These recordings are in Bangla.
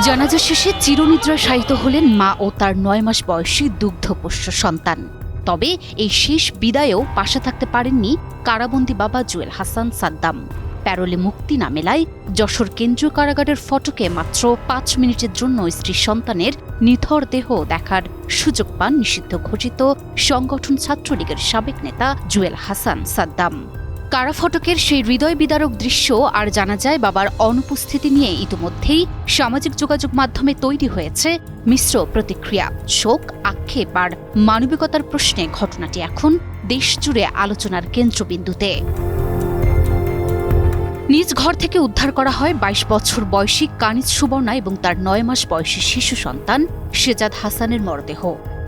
জানাজা শেষে চিরনিদ্রায় শায়িত হলেন মা ও তার ৯ মাস বয়সী দুগ্ধপোষ্য সন্তান। তবে এই শেষ বিদায়েও পাশে থাকতে পারেননি কারাবন্দী বাবা জুয়েল হাসান সাদ্দাম। প্যারোলে মুক্তি না মেলায় যশোর কেন্দ্রীয় কারাগারের ফটকে মাত্র ৫ মিনিটের জন্য স্ত্রী সন্তানের নিথর দেহ দেখার সুযোগ পান নিষিদ্ধ ঘোষিত সংগঠন ছাত্রলীগের সাবেক নেতা জুয়েল হাসান সাদ্দাম। কারাফটকের সেই হৃদয় বিদারক দৃশ্য আর জানা যায় বাবার অনুপস্থিতি নিয়ে ইতিমধ্যেই সামাজিক যোগাযোগ মাধ্যমে তৈরি হয়েছে মিশ্র প্রতিক্রিয়া। শোক, আক্ষেপ আর মানবিকতার প্রশ্নে ঘটনাটি এখন দেশজুড়ে আলোচনার কেন্দ্রবিন্দুতে। নিজ ঘর থেকে উদ্ধার করা হয় ২২ বছর বয়সী কানিজ সুবর্ণা এবং তার ৯ মাস বয়সী শিশু সন্তান শেজাদ হাসানের মরদেহ।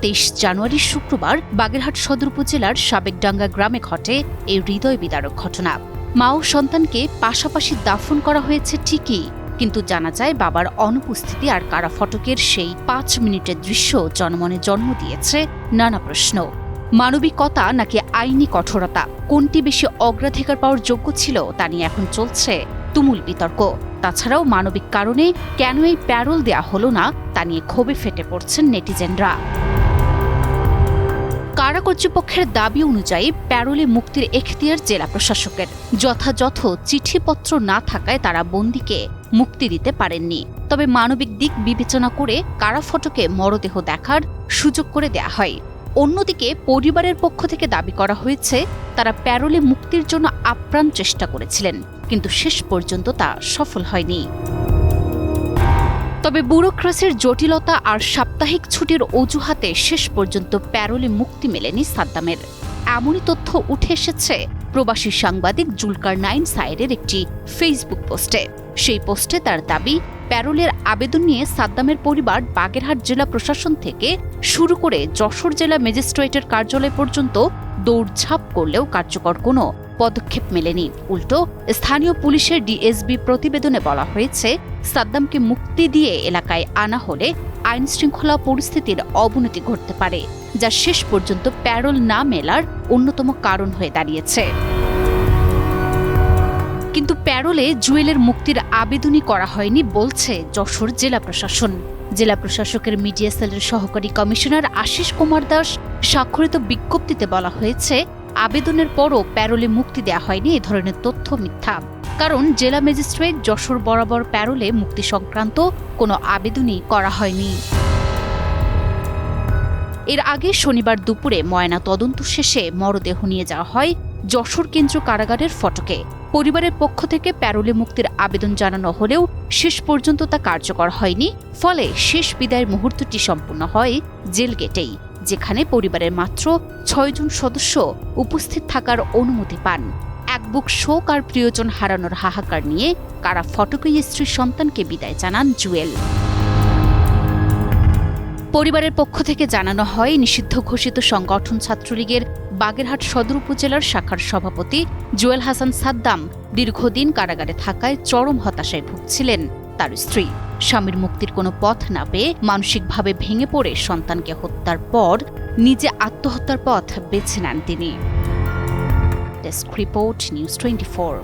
২৩ জানুয়ারি শুক্রবার বাগেরহাট সদর উপজেলার সাবেকডাঙ্গা গ্রামে ঘটে এই হৃদয় বিদারক ঘটনা। মা ও সন্তানকে পাশাপাশি দাফন করা হয়েছে ঠিকই, কিন্তু জানা যায় বাবার অনুপস্থিতি আর কারাফটকের সেই ৫ মিনিটের দৃশ্য জনমনে জন্ম দিয়েছে নানা প্রশ্ন। মানবিকতা নাকি আইনি কঠোরতা, কোনটি বেশি অগ্রাধিকার পাওয়ার যোগ্য ছিল তা নিয়ে এখন চলছে তুমুল বিতর্ক। তাছাড়াও মানবিক কারণে কেন এই প্যারোল দেয়া হলো না তা নিয়ে ক্ষোভে ফেটে পড়ছেন নেটিজেনরা। কারা কর্তৃপক্ষের দাবি অনুযায়ী প্যারোলে মুক্তির এখতিয়ার জেলা প্রশাসকের। যথাযথ চিঠিপত্র না থাকায় তারা বন্দীকে মুক্তি দিতে পারেননি। তবে মানবিক দিক বিবেচনা করে কারাফটকে মরদেহ দেখার সুযোগ করে দেয়া হয়। অন্যদিকে পরিবারের পক্ষ থেকে দাবি করা হয়েছে তারা প্যারোলে মুক্তির জন্য আপ্রাণ চেষ্টা করেছিলেন, কিন্তু শেষ পর্যন্ত তা সফল হয়নি। তবে ব্যুরোক্রেসির জটিলতা আর সাপ্তাহিক ছুটির অজুহাতে শেষ পর্যন্ত প্যারোলে মুক্তি মেলেনি সাদ্দামের। এমনই তথ্য উঠে এসেছে প্রবাসী সাংবাদিক জুলকারনাইন সায়েরের একটি ফেসবুক পোস্টে। সেই পোস্টে তার দাবি, প্যারোলের আবেদন নিয়ে সাদ্দামের পরিবার বাগেরহাট জেলা প্রশাসন থেকে শুরু করে যশোর জেলা ম্যাজিস্ট্রেটের কার্যালয় পর্যন্ত দৌড়ঝাঁপ করলেও কার্যকর কোনো পদক্ষেপ মেলেনি। উল্টো স্থানীয় পুলিশের ডিএসবি প্রতিবেদনে বলা হয়েছে সাদ্দামকে মুক্তি দিয়ে এলাকায় আনা হলে আইন শৃঙ্খলা পরিস্থিতির অবনতি ঘটতে পারে, যা শেষ পর্যন্ত প্যারোল না মেলার অন্যতম কারণ হয়ে দাঁড়িয়েছে। কিন্তু প্যারোলে জুয়েলের মুক্তির আবেদনই করা হয়নি বলছে যশোর জেলা প্রশাসন। জেলা প্রশাসকের মিডিয়া সেলের সহকারী কমিশনার আশিস কুমার দাস স্বাক্ষরিত বিজ্ঞপ্তিতে বলা হয়েছে, আবেদনের পরও প্যারোলে মুক্তি দেওয়া হয়নি এ ধরনের তথ্য মিথ্যা। কারণ জেলা ম্যাজিস্ট্রেট যশোর বরাবর প্যারোলে মুক্তি সংক্রান্ত কোনো আবেদনই করা হয়নি। এর আগে শনিবার দুপুরে ময়না তদন্ত শেষে মরদেহ নিয়ে যাওয়া হয় যশোর কেন্দ্রীয় কারাগারের ফটকে। পরিবারের পক্ষ থেকে প্যারোলে মুক্তির আবেদন জানানো হলেও শেষ পর্যন্ত তা কার্যকর হয়নি। ফলে শেষ বিদায়ের মুহূর্তটি সম্পূর্ণ হয় জেল গেটেই, যেখানে পরিবারের মাত্র ৬ জন সদস্য উপস্থিত থাকার অনুমতি পান। এক বুক শোক আর প্রিয়জন হারানোর হাহাকার নিয়ে কারা ফটকেই স্ত্রী সন্তানকে বিদায় জানান জুয়েল। পরিবারের পক্ষ থেকে জানানো হয়, নিষিদ্ধ ঘোষিত সংগঠন ছাত্রলীগের বাগেরহাট সদর উপজেলার শাখার সভাপতি জুয়েল হাসান সাদ্দাম দীর্ঘদিন কারাগারে থাকায় চরম হতাশায় ভুগছিলেন তার স্ত্রী। স্বামীর মুক্তির কোনো পথ না পেয়ে মানসিকভাবে ভেঙে পড়ে সন্তানকে হত্যার পর নিজে আত্মহত্যার পথ বেছে নেন তিনি। Desk report, news 24।